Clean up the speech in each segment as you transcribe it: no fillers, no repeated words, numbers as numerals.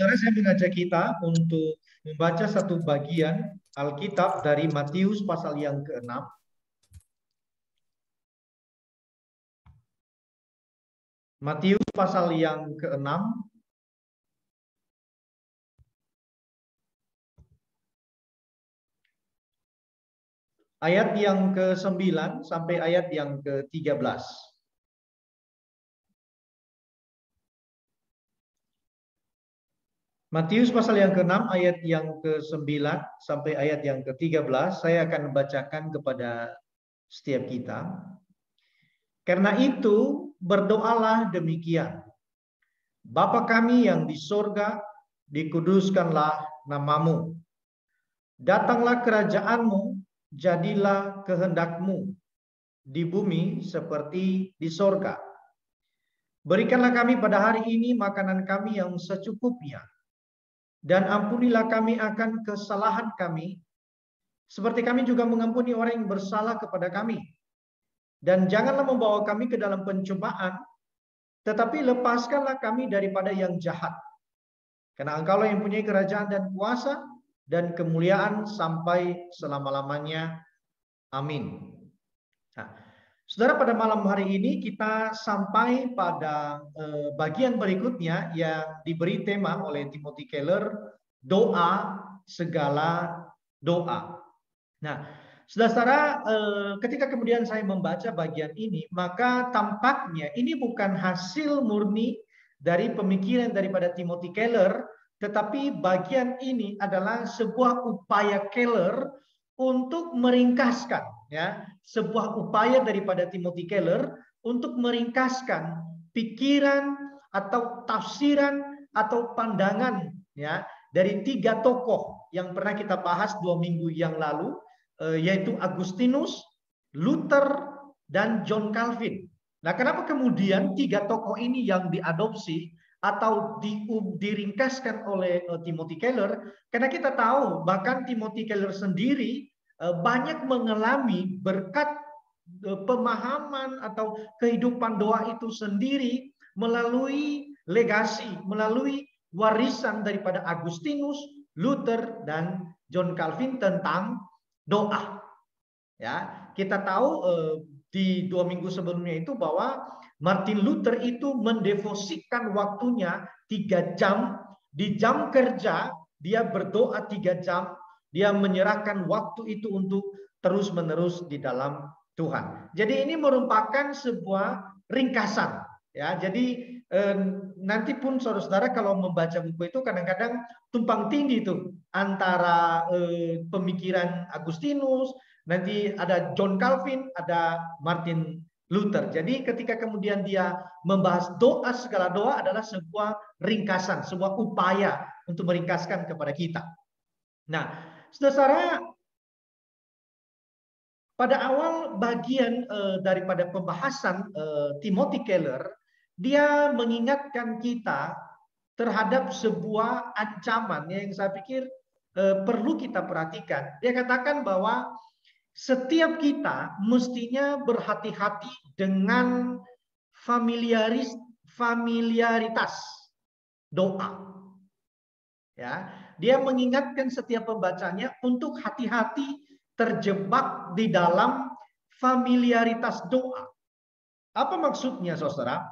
Saudara, saya mengajak kita untuk membaca satu bagian Alkitab dari Matius pasal yang ke-6. Matius pasal yang ke-6 ayat yang ke-9 sampai ayat yang ke-13. Matius pasal yang ke-6 ayat yang ke-9 sampai ayat yang ke-13. Saya akan membacakan kepada setiap kita. Karena itu berdoalah demikian: Bapa kami yang di sorga, dikuduskanlah namamu. Datanglah kerajaanmu, jadilah kehendakmu di bumi seperti di sorga. Berikanlah kami pada hari ini makanan kami yang secukupnya. Dan ampunilah kami akan kesalahan kami, seperti kami juga mengampuni orang yang bersalah kepada kami. Dan janganlah membawa kami ke dalam pencobaan, tetapi lepaskanlah kami daripada yang jahat. Karena Engkaulah yang punya kerajaan dan kuasa dan kemuliaan sampai selama-lamanya. Amin. Nah, saudara, pada malam hari ini kita sampai pada bagian berikutnya yang diberi tema oleh Timothy Keller, doa segala doa. Nah, saudara, ketika kemudian saya membaca bagian ini, maka tampaknya ini bukan hasil murni dari pemikiran daripada Timothy Keller, tetapi bagian ini adalah sebuah upaya Keller untuk meringkaskan, ya, sebuah upaya daripada Timothy Keller untuk meringkaskan pikiran atau tafsiran atau pandangan, ya, dari tiga tokoh yang pernah kita bahas 2 minggu yang lalu, yaitu Agustinus, Luther, dan John Calvin. Nah, kenapa kemudian tiga tokoh ini yang diadopsi atau diringkaskan oleh Timothy Keller? Karena kita tahu bahkan Timothy Keller sendiri banyak mengalami berkat pemahaman atau kehidupan doa itu sendiri melalui legasi, melalui warisan daripada Agustinus, Luther, dan John Calvin tentang doa. Ya, kita tahu di 2 minggu sebelumnya itu bahwa Martin Luther itu mendevosikan waktunya 3 jam di jam kerja, dia berdoa 3 jam, dia menyerahkan waktu itu untuk terus-menerus di dalam Tuhan. Jadi ini merupakan sebuah ringkasan, ya. Jadi nanti pun saudara-saudara kalau membaca buku itu kadang-kadang tumpang tindih tuh antara pemikiran Agustinus, nanti ada John Calvin, ada Martin Luther. Jadi ketika kemudian dia membahas doa segala doa adalah sebuah ringkasan, sebuah upaya untuk meringkaskan kepada kita. Nah, saudara, pada awal bagian daripada pembahasan Timothy Keller, dia mengingatkan kita terhadap sebuah ancaman yang saya pikir perlu kita perhatikan. Dia katakan bahwa setiap kita mestinya berhati-hati dengan familiaritas doa. Ya, dia mengingatkan setiap pembacanya untuk hati-hati terjebak di dalam familiaritas doa. Apa maksudnya, saudara?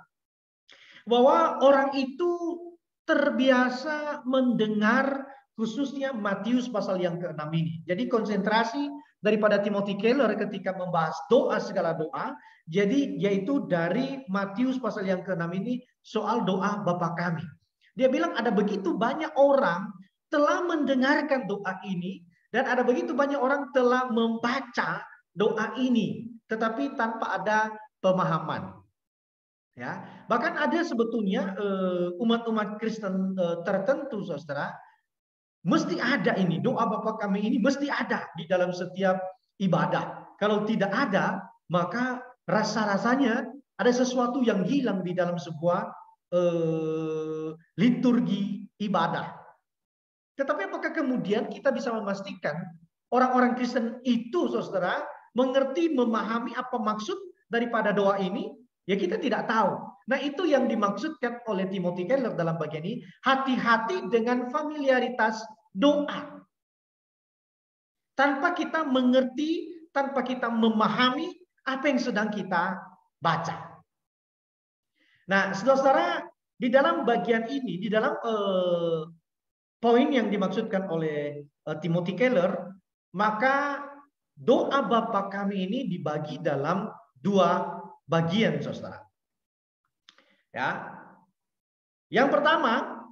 Bahwa orang itu terbiasa mendengar khususnya Matius pasal yang ke-6 ini. Jadi konsentrasi daripada Timothy Keller ketika membahas doa segala doa, jadi yaitu dari Matius pasal yang ke-6 ini soal doa Bapa kami. Dia bilang ada begitu banyak orang telah mendengarkan doa ini dan ada begitu banyak orang telah membaca doa ini tetapi tanpa ada pemahaman. Ya, bahkan ada sebetulnya umat-umat Kristen tertentu, saudara, mesti ada ini doa Bapa kami ini mesti ada di dalam setiap ibadah. Kalau tidak ada, maka rasa-rasanya ada sesuatu yang hilang di dalam sebuah liturgi ibadah. Tetapi apakah kemudian kita bisa memastikan orang-orang Kristen itu, saudara, mengerti, memahami apa maksud daripada doa ini? Ya kita tidak tahu. Nah itu yang dimaksudkan oleh Timothy Keller dalam bagian ini. Hati-hati dengan familiaritas doa. Tanpa kita mengerti, tanpa kita memahami apa yang sedang kita baca. Nah saudara-saudara, di dalam bagian ini, di dalam poin yang dimaksudkan oleh Timothy Keller, maka doa Bapa kami ini dibagi dalam dua bagian, saudara. Ya. Yang pertama,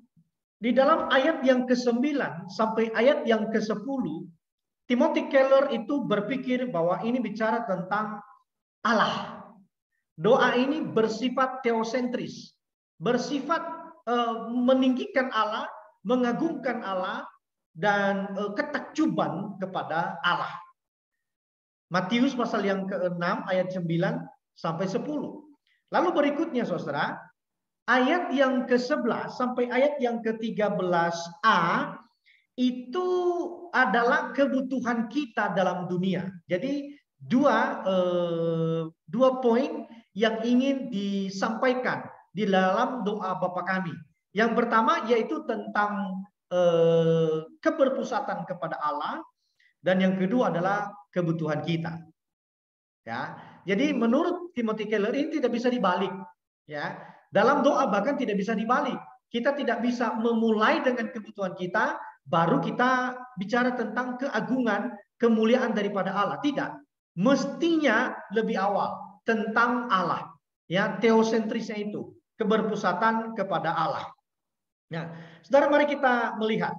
di dalam ayat yang ke-9 sampai ayat yang ke-10, Timothy Keller itu berpikir bahwa ini bicara tentang Allah. Doa ini bersifat teosentris, bersifat meninggikan Allah, mengagungkan Allah, dan ketakjuban kepada Allah. Matius pasal yang ke-6 ayat 9 sampai 10. Lalu berikutnya saudara, ayat yang ke-11 sampai ayat yang ke-13a itu adalah kebutuhan kita dalam dunia. Jadi dua poin yang ingin disampaikan di dalam doa Bapa kami. Yang pertama yaitu tentang keberpusatan kepada Allah, dan yang kedua adalah kebutuhan kita. Ya, jadi menurut Timothy Keller ini tidak bisa dibalik. Ya, dalam doa bahkan tidak bisa dibalik. Kita tidak bisa memulai dengan kebutuhan kita, baru kita bicara tentang keagungan, kemuliaan daripada Allah. Tidak, mestinya lebih awal tentang Allah. Ya, teosentrisnya itu, keberpusatan kepada Allah. Nah, saudara, mari kita melihat.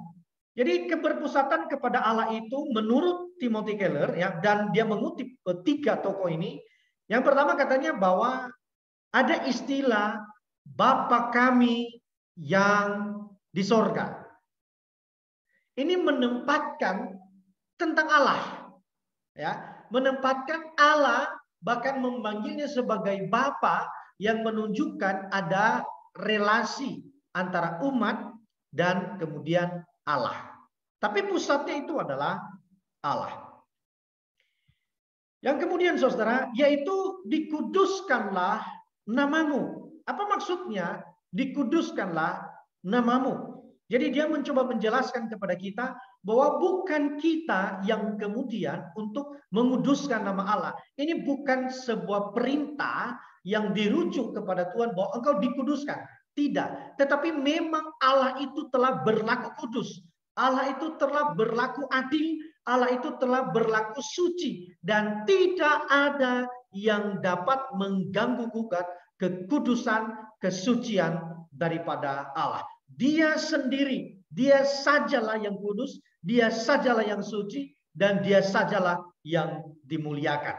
Jadi keberpusatan kepada Allah itu menurut Timothy Keller, ya, dan dia mengutip tiga tokoh ini. Yang pertama katanya bahwa ada istilah Bapa kami yang di sorga. Ini menempatkan tentang Allah, ya, menempatkan Allah, bahkan memanggilnya sebagai Bapa, yang menunjukkan ada relasi antara umat dan kemudian Allah. Tapi pusatnya itu adalah Allah. Yang kemudian saudara, yaitu dikuduskanlah namamu. Apa maksudnya dikuduskanlah namamu? Jadi dia mencoba menjelaskan kepada kita bahwa bukan kita yang kemudian untuk menguduskan nama Allah. Ini bukan sebuah perintah yang dirujuk kepada Tuhan bahwa engkau dikuduskan. Tidak. Tetapi memang Allah itu telah berlaku kudus. Allah itu telah berlaku adil, Allah itu telah berlaku suci, dan tidak ada yang dapat mengganggu gugat kekudusan, kesucian daripada Allah. Dia sendiri, dia sajalah yang kudus, dia sajalah yang suci, dan dia sajalah yang dimuliakan.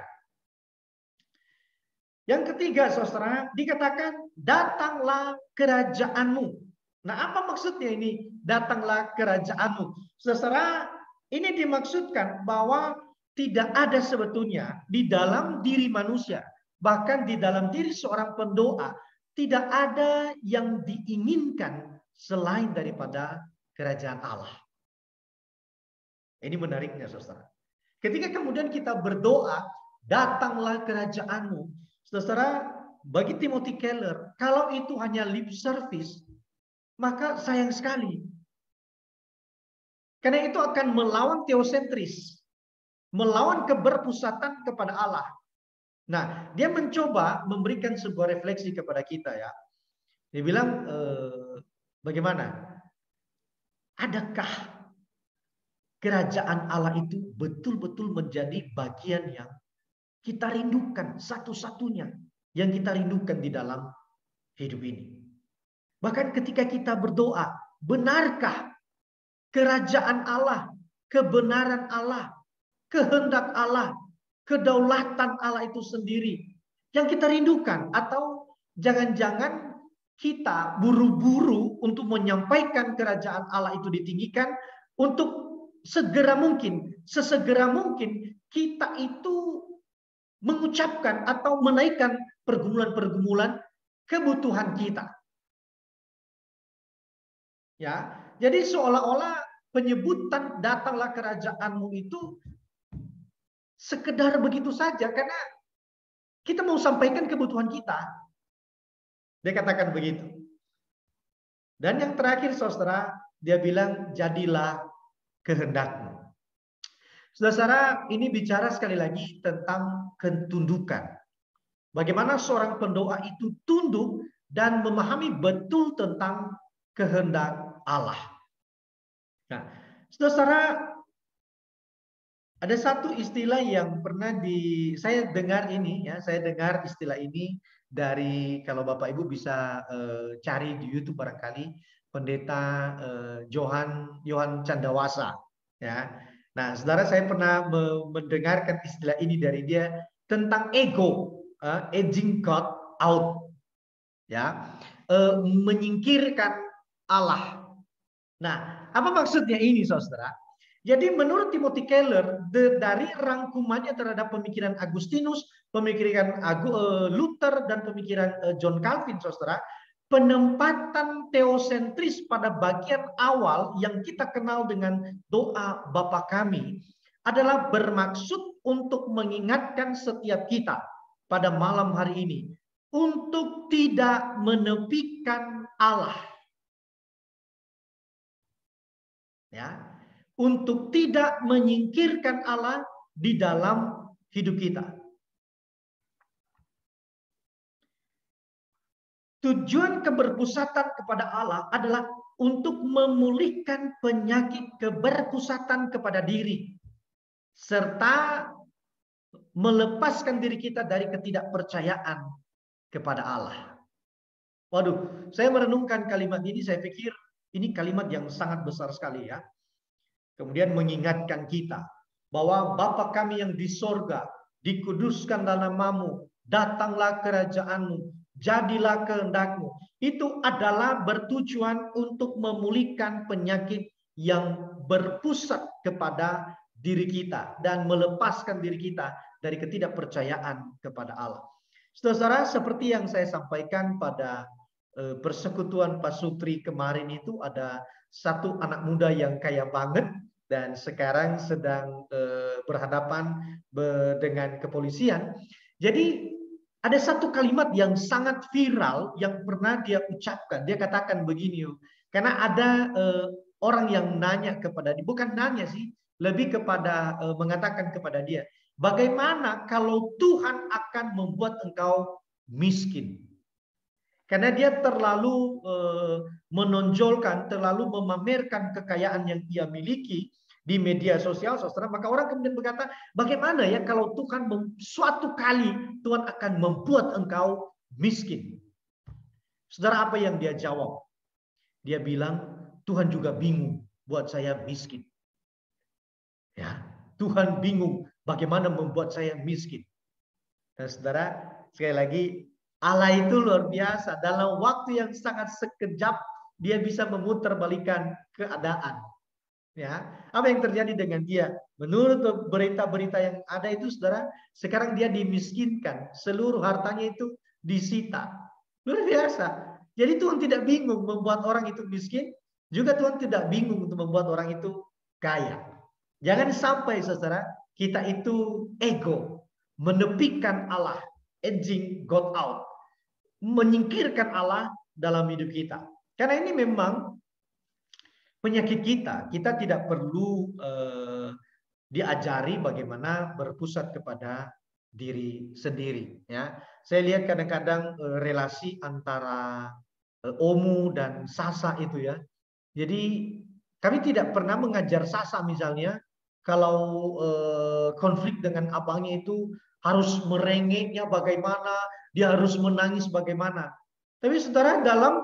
Yang ketiga, saudara, dikatakan datanglah kerajaanmu. Nah, apa maksudnya ini? Datanglah kerajaanmu. Saudara, ini dimaksudkan bahwa tidak ada sebetulnya di dalam diri manusia, bahkan di dalam diri seorang pendoa, tidak ada yang diinginkan selain daripada kerajaan Allah. Ini menariknya, saudara. Ketika kemudian kita berdoa, datanglah kerajaanmu, saudara, bagi Timothy Keller, kalau itu hanya lip service, maka sayang sekali. Karena itu akan melawan teosentris, melawan keberpusatan kepada Allah. Nah, dia mencoba memberikan sebuah refleksi kepada kita, ya. Dia bilang, bagaimana? Adakah kerajaan Allah itu betul-betul menjadi bagian yang kita rindukan, satu-satunya yang kita rindukan di dalam hidup ini? Bahkan ketika kita berdoa, benarkah kerajaan Allah, kebenaran Allah, kehendak Allah, kedaulatan Allah itu sendiri yang kita rindukan? Atau jangan-jangan kita buru-buru untuk menyampaikan kerajaan Allah itu ditinggikan, untuk segera mungkin, sesegera mungkin kita itu mengucapkan atau menaikkan pergumulan-pergumulan kebutuhan kita. Ya, jadi seolah-olah penyebutan datanglah kerajaanmu itu sekedar begitu saja, karena kita mau sampaikan kebutuhan kita. Dia katakan begitu. Dan yang terakhir saudara, dia bilang jadilah kehendakmu. Saudara, ini bicara sekali lagi tentang ketundukan. Bagaimana seorang pendoa itu tunduk dan memahami betul tentang kehendak Allah. Nah, saudara, ada satu istilah yang pernah saya dengar ini ya, saya dengar istilah ini dari, kalau Bapak Ibu bisa cari di YouTube barangkali, Pendeta Johan Chandrawasa ya. Nah, saudara, saya pernah mendengarkan istilah ini dari dia tentang ego, edging God out, ya, menyingkirkan Allah. Nah, apa maksudnya ini, saudara? Jadi menurut Timothy Keller, dari rangkumannya terhadap pemikiran Agustinus, pemikiran Luther, dan pemikiran John Calvin, saudara, penempatan teosentris pada bagian awal yang kita kenal dengan doa Bapa Kami adalah bermaksud untuk mengingatkan setiap kita pada malam hari ini untuk tidak menepikan Allah. Ya, untuk tidak menyingkirkan Allah di dalam hidup kita. Tujuan keberpusatan kepada Allah adalah untuk memulihkan penyakit keberpusatan kepada diri, serta melepaskan diri kita dari ketidakpercayaan kepada Allah. Waduh, saya merenungkan kalimat ini, saya pikir ini kalimat yang sangat besar sekali ya. Kemudian mengingatkan kita bahwa Bapa kami yang di sorga, dikuduskanlah namamu, datanglah kerajaanmu, jadilah kehendakmu. Itu adalah bertujuan untuk memulihkan penyakit yang berpusat kepada diri kita dan melepaskan diri kita dari ketidakpercayaan kepada Allah. Saudara, seperti yang saya sampaikan pada persekutuan Pak Sutri kemarin, itu ada satu anak muda yang kaya banget dan sekarang sedang berhadapan dengan kepolisian. Jadi ada satu kalimat yang sangat viral yang pernah dia ucapkan. Dia katakan begini, karena ada orang yang nanya kepada dia, bukan nanya sih, lebih kepada mengatakan kepada dia, bagaimana kalau Tuhan akan membuat engkau miskin? Karena dia terlalu menonjolkan, terlalu memamerkan kekayaan yang dia miliki di media sosial, saudara. Maka orang kemudian berkata, bagaimana ya kalau Tuhan suatu kali Tuhan akan membuat engkau miskin? Saudara, apa yang dia jawab? Dia bilang, Tuhan juga bingung buat saya miskin. Ya, Tuhan bingung bagaimana membuat saya miskin. Dan saudara, sekali lagi, Allah itu luar biasa. Dalam waktu yang sangat sekejap, dia bisa memutarbalikkan keadaan. Ya, apa yang terjadi dengan dia? Menurut berita-berita yang ada itu, saudara, sekarang dia dimiskinkan. Seluruh hartanya itu disita. Luar biasa. Jadi Tuhan tidak bingung membuat orang itu miskin. Juga Tuhan tidak bingung untuk membuat orang itu kaya. Jangan sampai, saudara, kita itu ego, menepikan Allah, edging God out, menyingkirkan Allah dalam hidup kita. Karena ini memang penyakit kita. Kita tidak perlu diajari bagaimana berpusat kepada diri sendiri. Ya, saya lihat kadang-kadang relasi antara Omu dan Sasa itu ya. Jadi kami tidak pernah mengajar Sasa misalnya kalau konflik dengan abangnya itu harus merengeknya bagaimana, dia harus menangis bagaimana. Tapi saudara, dalam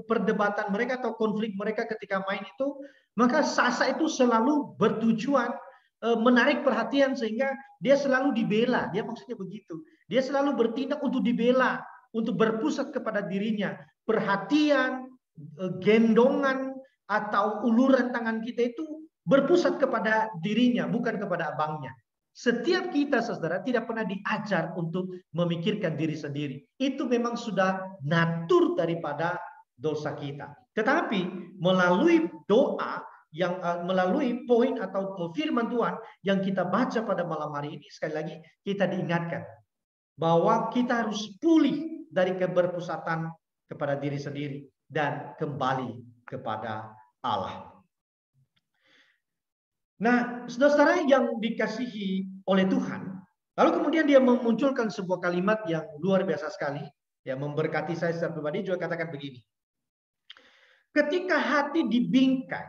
perdebatan mereka atau konflik mereka ketika main itu, maka Sasa itu selalu bertujuan menarik perhatian sehingga dia selalu dibela. Dia maksudnya begitu. Dia selalu bertindak untuk dibela, untuk berpusat kepada dirinya. Perhatian, gendongan atau uluran tangan kita itu berpusat kepada dirinya, bukan kepada abangnya. Setiap kita, saudara, tidak pernah diajar untuk memikirkan diri sendiri. Itu memang sudah natur daripada dosa kita. Tetapi melalui doa, yang melalui poin atau firman Tuhan yang kita baca pada malam hari ini, sekali lagi kita diingatkan bahwa kita harus pulih dari keberpusatan kepada diri sendiri dan kembali kepada Allah. Nah, saudara-saudara yang dikasihi oleh Tuhan, lalu kemudian dia memunculkan sebuah kalimat yang luar biasa sekali, yang memberkati saya secara pribadi, juga katakan begini. Ketika hati dibingkai,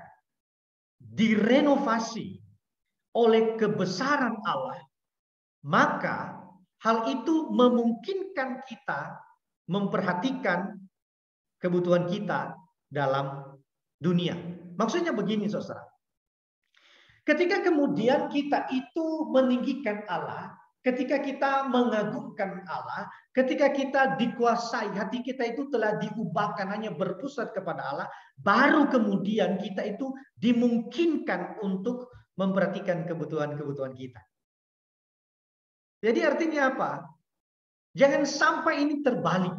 direnovasi oleh kebesaran Allah, maka hal itu memungkinkan kita memperhatikan kebutuhan kita dalam dunia. Maksudnya begini, saudara. Ketika kemudian kita itu meninggikan Allah, ketika kita mengagungkan Allah, ketika kita dikuasai, hati kita itu telah diubahkan hanya berpusat kepada Allah, baru kemudian kita itu dimungkinkan untuk memperhatikan kebutuhan-kebutuhan kita. Jadi artinya apa? Jangan sampai ini terbalik.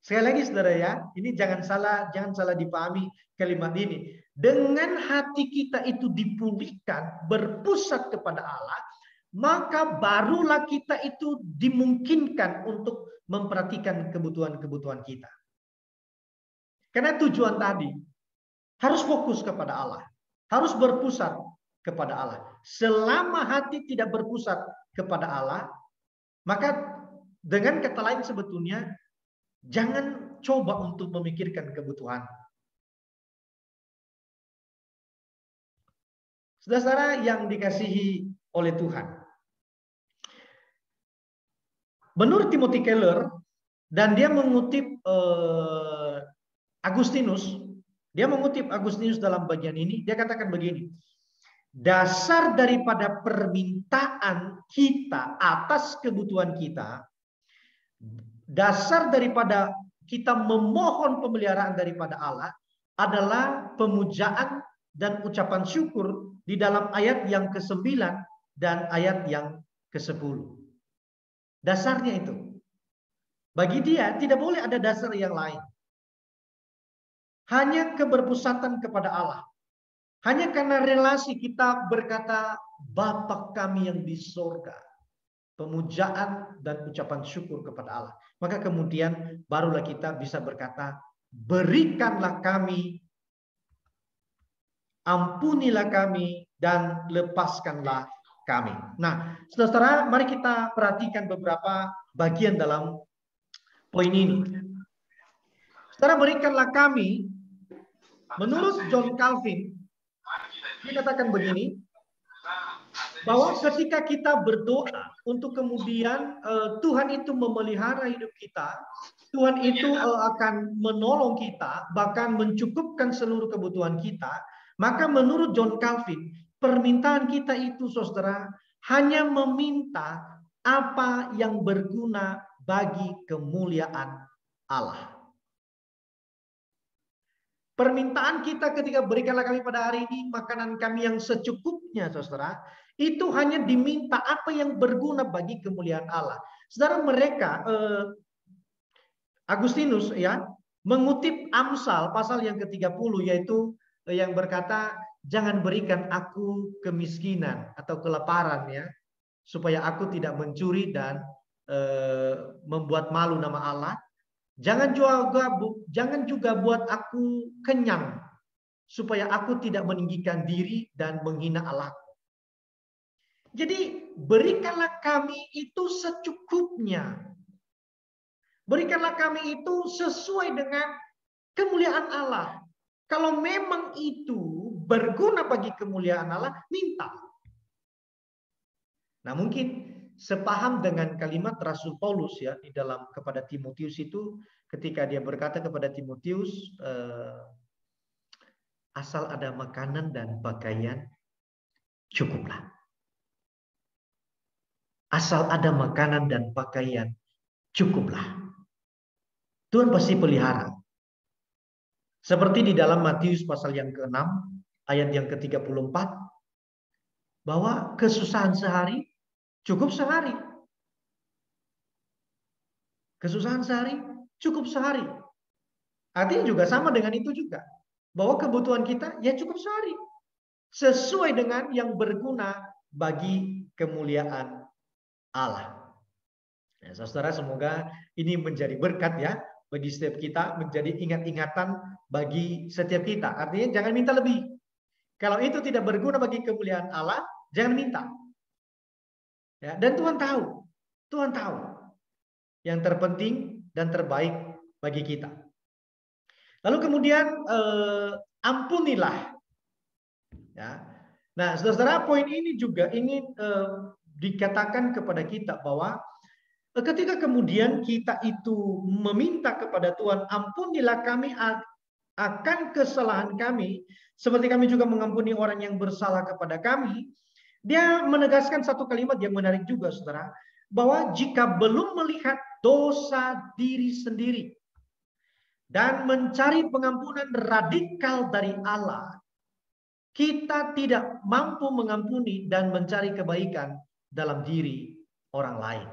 Sekali lagi saudara ya, ini jangan salah dipahami kalimat ini. Dengan hati kita itu dipulihkan, berpusat kepada Allah, maka barulah kita itu dimungkinkan untuk memperhatikan kebutuhan-kebutuhan kita. Karena tujuan tadi harus fokus kepada Allah, harus berpusat kepada Allah. Selama hati tidak berpusat kepada Allah, maka dengan kata lain sebetulnya jangan coba untuk memikirkan kebutuhan. Saudara-saudara yang dikasihi oleh Tuhan. Menurut Timothy Keller, dan dia mengutip Agustinus, dalam bagian ini, dia katakan begini. Dasar daripada permintaan kita atas kebutuhan kita, dasar daripada kita memohon pemeliharaan daripada Allah adalah pemujaan dan ucapan syukur di dalam ayat yang ke-9 dan ayat yang ke-10. Dasarnya itu. Bagi dia tidak boleh ada dasar yang lain. Hanya keberpusatan kepada Allah. Hanya karena relasi kita berkata, Bapa kami yang di sorga. Pemujaan dan ucapan syukur kepada Allah. Maka kemudian barulah kita bisa berkata, berikanlah kami, ampunilah kami, dan lepaskanlah kami. Nah, saudara-saudara, mari kita perhatikan beberapa bagian dalam poin ini. Saudara, berikanlah kami, menurut John Calvin, dia katakan begini, bahwa ketika kita berdoa untuk kemudian Tuhan itu memelihara hidup kita, Tuhan itu akan menolong kita, bahkan mencukupkan seluruh kebutuhan kita, maka menurut John Calvin, permintaan kita itu, saudara, hanya meminta apa yang berguna bagi kemuliaan Allah. Permintaan kita ketika berikanlah kami pada hari ini makanan kami yang secukupnya, saudara, itu hanya diminta apa yang berguna bagi kemuliaan Allah. Saudara, mereka Agustinus ya mengutip Amsal pasal yang ke-30, yaitu yang berkata, jangan berikan aku kemiskinan atau kelaparan ya, supaya aku tidak mencuri dan membuat malu nama Allah. Jangan juga buat aku kenyang, supaya aku tidak meninggikan diri dan menghina Allah. Jadi berikanlah kami itu secukupnya. Berikanlah kami itu sesuai dengan kemuliaan Allah. Kalau memang itu berguna bagi kemuliaan Allah, minta. Nah, mungkin sepaham dengan kalimat Rasul Paulus ya di dalam kepada Timotius itu, ketika dia berkata kepada Timotius, asal ada makanan dan pakaian, cukuplah. Asal ada makanan dan pakaian, cukuplah. Tuhan pasti pelihara. Seperti di dalam Matius pasal yang ke-6, ayat yang ke-34, bahwa kesusahan sehari cukup sehari. Kesusahan sehari cukup sehari. Artinya juga sama dengan itu juga. Bahwa kebutuhan kita ya cukup sehari. Sesuai dengan yang berguna bagi kemuliaan Allah. Ya, saudara, semoga ini menjadi berkat ya bagi setiap kita, menjadi ingat-ingatan bagi setiap kita. Artinya jangan minta lebih. Kalau itu tidak berguna bagi kemuliaan Allah, jangan minta. Ya, dan Tuhan tahu yang terpenting dan terbaik bagi kita. Lalu kemudian ampunilah. Ya. Nah, saudara, poin ini juga ingin dikatakan kepada kita bahwa ketika kemudian kita itu meminta kepada Tuhan, ampunilah kami akan kesalahan kami, seperti kami juga mengampuni orang yang bersalah kepada kami. Dia menegaskan satu kalimat yang menarik juga, saudara, bahwa jika belum melihat dosa diri sendiri dan mencari pengampunan radikal dari Allah, kita tidak mampu mengampuni dan mencari kebaikan dalam diri orang lain.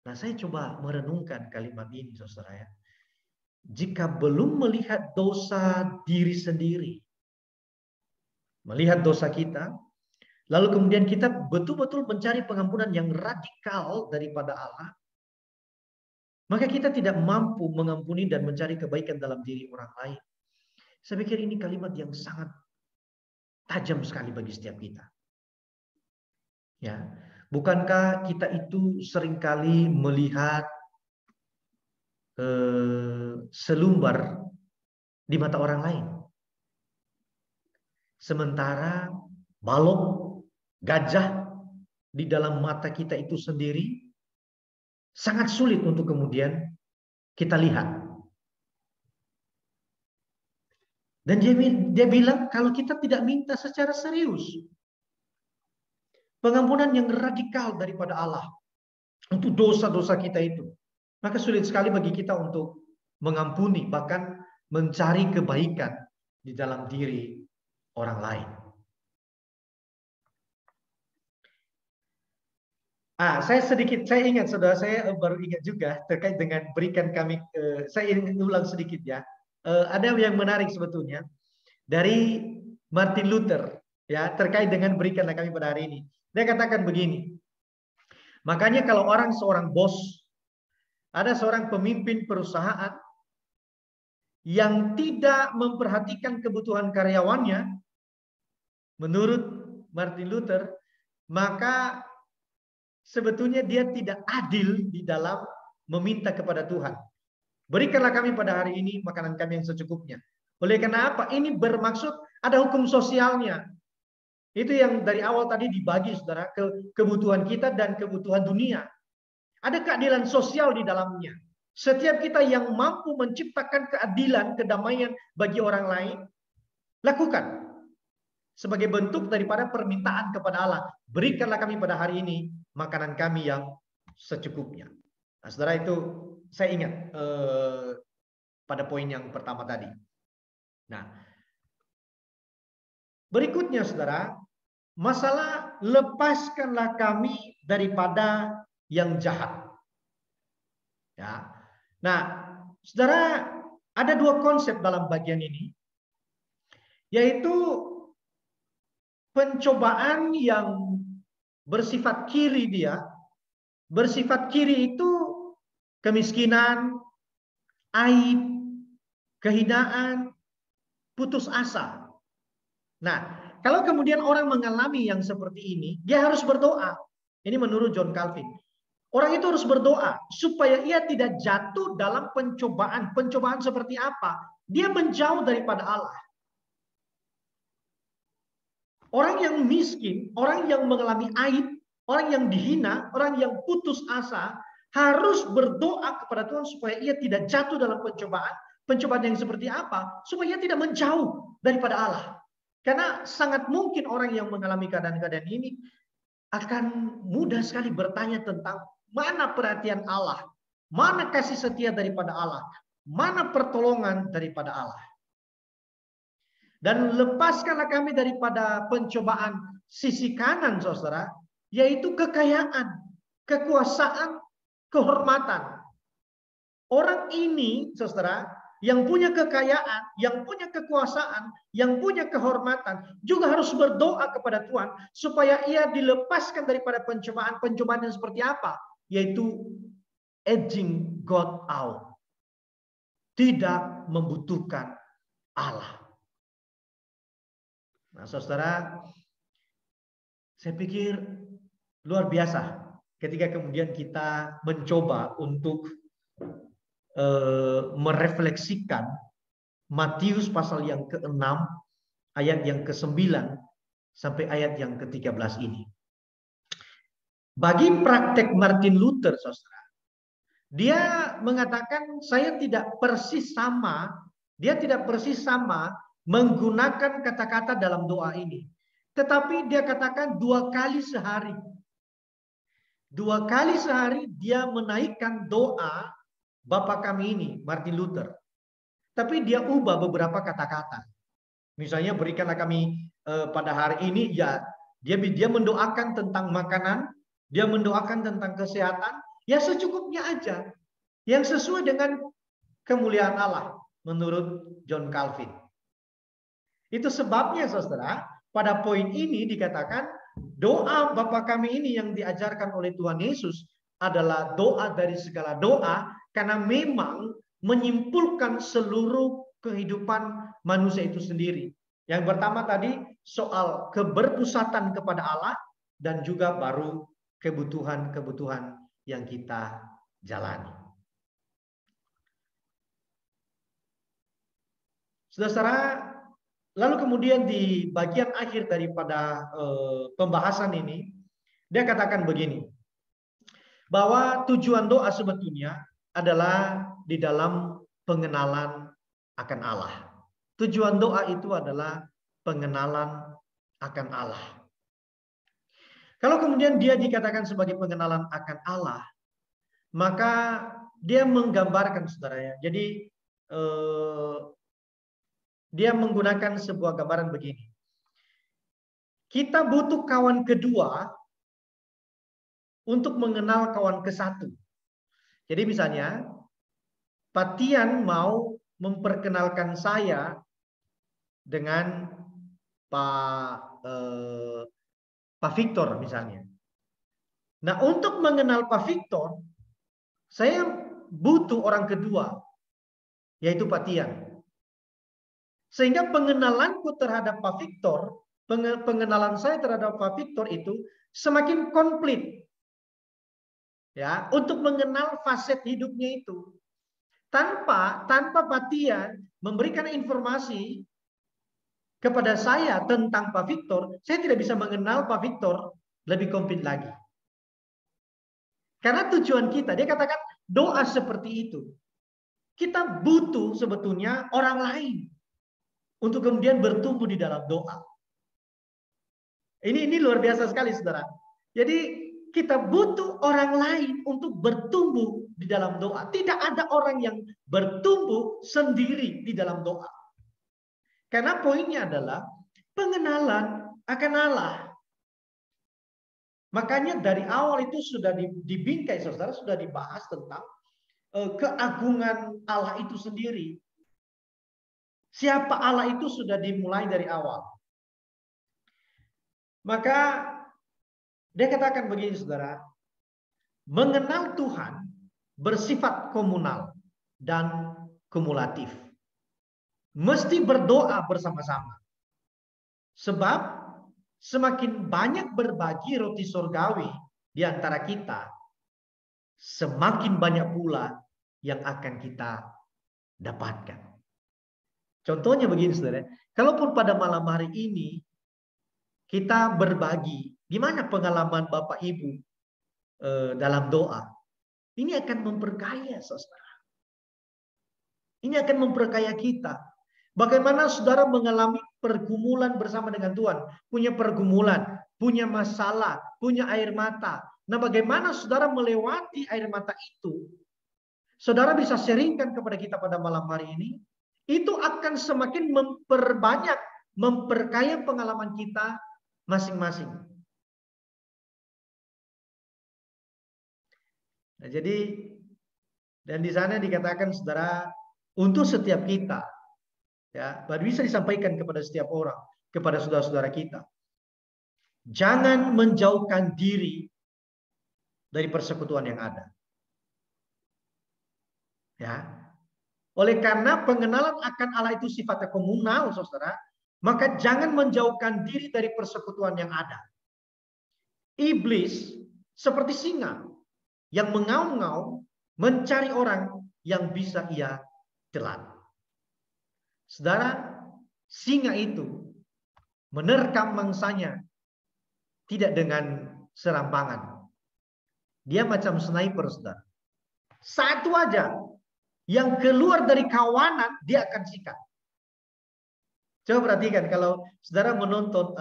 Nah, saya coba merenungkan kalimat ini, saudara ya. Jika belum melihat dosa diri sendiri, melihat dosa kita, lalu kemudian kita betul-betul mencari pengampunan yang radikal daripada Allah, maka kita tidak mampu mengampuni dan mencari kebaikan dalam diri orang lain. Saya pikir ini kalimat yang sangat tajam sekali bagi setiap kita. Ya, bukankah kita itu seringkali melihat selumbar di mata orang lain, sementara balok gajah di dalam mata kita itu sendiri sangat sulit untuk kemudian kita lihat. Dan dia bilang kalau kita tidak minta secara serius pengampunan yang radikal daripada Allah untuk dosa-dosa kita itu, maka sulit sekali bagi kita untuk mengampuni, bahkan mencari kebaikan di dalam diri orang lain. Saya ingat, saudara, saya baru ingat juga terkait dengan berikan kami, saya ingin ulang sedikit ya. Ada yang menarik sebetulnya dari Martin Luther ya terkait dengan berikanlah kami pada hari ini. Dia katakan begini, makanya kalau seorang bos, ada seorang pemimpin perusahaan yang tidak memperhatikan kebutuhan karyawannya, menurut Martin Luther, maka sebetulnya dia tidak adil di dalam meminta kepada Tuhan. Berikanlah kami pada hari ini makanan kami yang secukupnya. Oleh karena apa? Ini bermaksud ada hukum sosialnya. Itu yang dari awal tadi dibagi, saudara, kebutuhan kita dan kebutuhan dunia. Ada keadilan sosial di dalamnya. Setiap kita yang mampu menciptakan keadilan, kedamaian bagi orang lain, lakukan. Sebagai bentuk daripada permintaan kepada Allah. Berikanlah kami pada hari ini makanan kami yang secukupnya. Nah, saudara, itu saya ingat pada poin yang pertama tadi. Nah, berikutnya, saudara, masalah lepaskanlah kami daripada yang jahat. Ya. Nah, saudara, ada dua konsep dalam bagian ini, yaitu pencobaan yang bersifat kiri dia. Bersifat kiri itu kemiskinan, aib, kehinaan, putus asa. Nah, kalau kemudian orang mengalami yang seperti ini, dia harus berdoa. Ini menurut John Calvin. Orang itu harus berdoa supaya ia tidak jatuh dalam pencobaan. Pencobaan seperti apa? Dia menjauh daripada Allah. Orang yang miskin, orang yang mengalami aib, orang yang dihina, orang yang putus asa, harus berdoa kepada Tuhan supaya ia tidak jatuh dalam pencobaan. Pencobaan yang seperti apa? Supaya ia tidak menjauh daripada Allah. Karena sangat mungkin orang yang mengalami keadaan-keadaan ini akan mudah sekali bertanya tentang mana perhatian Allah, mana kasih setia daripada Allah, mana pertolongan daripada Allah. Dan lepaskanlah kami daripada pencobaan sisi kanan, saudara, yaitu kekayaan, kekuasaan, kehormatan. Orang ini, saudara, yang punya kekayaan, yang punya kekuasaan, yang punya kehormatan juga harus berdoa kepada Tuhan supaya ia dilepaskan daripada pencobaan. Pencobaan yang seperti apa? Yaitu edging God out. Tidak membutuhkan Allah. Nah, saudara, saya pikir luar biasa ketika kemudian kita mencoba untuk merefleksikan Matius pasal yang ke-6 ayat yang ke-9 sampai ayat yang ke-13 ini. Bagi praktek Martin Luther, saudara, dia mengatakan saya tidak persis sama, dia tidak persis sama menggunakan kata-kata dalam doa ini. Tetapi dia katakan 2 kali sehari. 2 kali sehari dia menaikkan doa Bapa kami ini, Martin Luther. Tapi dia ubah beberapa kata-kata. Misalnya berikanlah kami pada hari ini, ya dia mendoakan tentang makanan, dia mendoakan tentang kesehatan, ya secukupnya aja. Yang sesuai dengan kemuliaan Allah menurut John Calvin. Itu sebabnya saudara, pada poin ini dikatakan doa Bapa kami ini yang diajarkan oleh Tuhan Yesus adalah doa dari segala doa, karena memang menyimpulkan seluruh kehidupan manusia itu sendiri. Yang pertama tadi soal keberpusatan kepada Allah, dan juga baru kebutuhan-kebutuhan yang kita jalani. Saudara, lalu kemudian di bagian akhir daripada pembahasan ini, dia katakan begini, bahwa tujuan doa sebetulnya adalah di dalam pengenalan akan Allah. Tujuan doa itu adalah pengenalan akan Allah. Kalau kemudian dia dikatakan sebagai pengenalan akan Allah, maka dia menggambarkan, saudara ya. Jadi dia menggunakan sebuah gambaran begini. Kita butuh kawan kedua untuk mengenal kawan ke-1. Jadi misalnya, Pak Tian mau memperkenalkan saya dengan Pak Victor misalnya. Nah, untuk mengenal Pak Victor, saya butuh orang kedua, yaitu Pak Tian. Sehingga pengenalanku terhadap Pak Victor, pengenalan saya terhadap Pak Victor itu semakin komplit. Ya, untuk mengenal faset hidupnya itu. Tanpa Pak Tian memberikan informasi kepada saya tentang Pak Victor, saya tidak bisa mengenal Pak Victor lebih komplit lagi. Karena tujuan kita, dia katakan doa seperti itu. Kita butuh sebetulnya orang lain untuk kemudian bertumbuh di dalam doa. Ini luar biasa sekali, saudara. Jadi kita butuh orang lain untuk bertumbuh di dalam doa. Tidak ada orang yang bertumbuh sendiri di dalam doa. Karena poinnya adalah pengenalan akan Allah. Makanya dari awal itu sudah dibingkai, saudara, sudah dibahas tentang keagungan Allah itu sendiri. Siapa Allah itu sudah dimulai dari awal. Maka dia katakan begini, saudara, mengenal Tuhan bersifat komunal dan kumulatif. Mesti berdoa bersama-sama. Sebab semakin banyak berbagi roti surgawi di antara kita, semakin banyak pula yang akan kita dapatkan. Contohnya begini, saudara. Kalaupun pada malam hari ini kita berbagi, gimana pengalaman Bapak Ibu dalam doa? Ini akan memperkaya, saudara. Ini akan memperkaya kita. Bagaimana saudara mengalami pergumulan bersama dengan Tuhan? Punya pergumulan, punya masalah, punya air mata. Nah, bagaimana saudara melewati air mata itu? Saudara bisa sharingkan kepada kita pada malam hari ini. Itu akan semakin memperbanyak, memperkaya pengalaman kita masing-masing. Nah, jadi dan di sana dikatakan, saudara, untuk setiap kita. Ya, baru bisa disampaikan kepada setiap orang, kepada saudara-saudara kita. Jangan menjauhkan diri dari persekutuan yang ada. Ya. Oleh karena pengenalan akan Allah itu sifatnya komunal, saudara, maka jangan menjauhkan diri dari persekutuan yang ada. Iblis seperti singa yang mengaum-ngaum mencari orang yang bisa ia telan. Saudara, singa itu menerkam mangsanya tidak dengan serampangan. Dia macam sniper, saudara. Satu aja yang keluar dari kawanan, dia akan sikat. Coba perhatikan kalau saudara menonton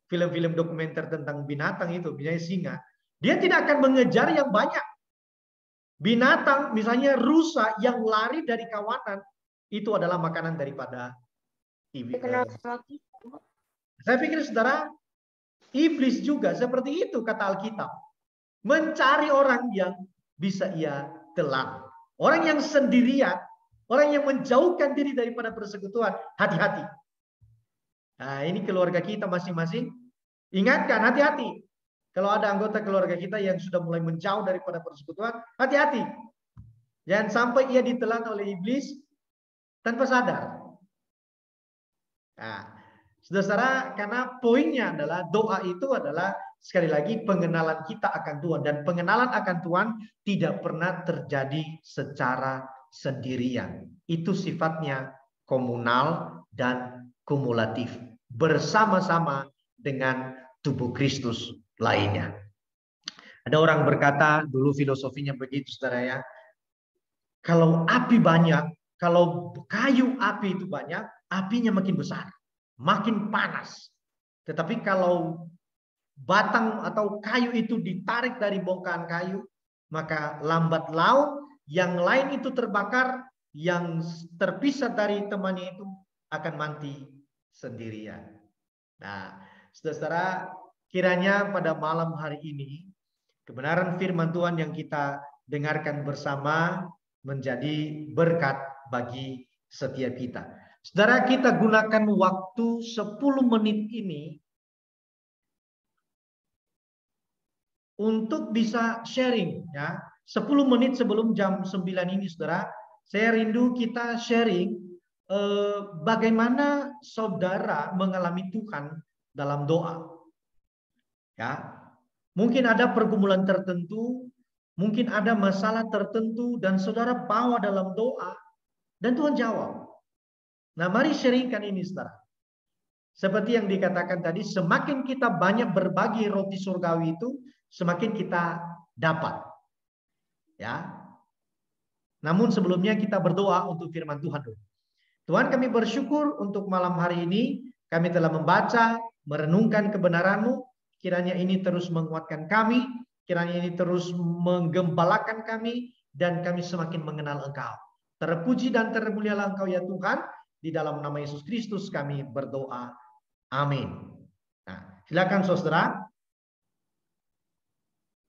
film-film dokumenter tentang binatang itu, misalnya singa, dia tidak akan mengejar yang banyak. Binatang, misalnya rusa yang lari dari kawanan, itu adalah makanan daripada iblis. Saya pikir saudara, iblis juga seperti itu kata Alkitab. Mencari orang yang bisa ia telan. Orang yang sendirian, orang yang menjauhkan diri daripada persekutuan, hati-hati. Nah, ini keluarga kita masing-masing. Ingatkan, hati-hati. Kalau ada anggota keluarga kita yang sudah mulai menjauh daripada persekutuan, hati-hati. Jangan sampai ia ditelan oleh iblis tanpa sadar. Nah, saudara, karena poinnya adalah doa itu adalah sekali lagi pengenalan kita akan Tuhan, dan pengenalan akan Tuhan tidak pernah terjadi secara sendirian. Itu sifatnya komunal dan kumulatif bersama-sama dengan tubuh Kristus lainnya. Ada orang berkata, dulu filosofinya begitu saudara ya, kalau api banyak, kalau kayu api itu banyak, apinya makin besar, makin panas. Tetapi kalau batang atau kayu itu ditarik dari bongkahan kayu, maka lambat laun yang lain itu terbakar, yang terpisah dari temannya itu akan mati sendirian. Nah, saudara, kiranya pada malam hari ini kebenaran firman Tuhan yang kita dengarkan bersama menjadi berkat bagi setiap kita. Saudara, kita gunakan waktu 10 menit ini untuk bisa sharing ya. 10 menit sebelum jam 9 ini saudara, saya rindu kita sharing bagaimana saudara mengalami Tuhan dalam doa. Ya. Mungkin ada pergumulan tertentu, mungkin ada masalah tertentu dan saudara bawa dalam doa dan Tuhan jawab. Nah, mari sharingkan ini saudara. Seperti yang dikatakan tadi, semakin kita banyak berbagi roti surgawi itu, semakin kita dapat. Ya. Namun sebelumnya kita berdoa untuk firman Tuhan dulu. Tuhan, kami bersyukur untuk malam hari ini kami telah membaca, merenungkan kebenaran-Mu. Kiranya ini terus menguatkan kami, kiranya ini terus menggembalakan kami, dan kami semakin mengenal Engkau. Terpuji dan termulialah Engkau ya Tuhan. Di dalam nama Yesus Kristus kami berdoa. Amin. Nah, silakan saudara.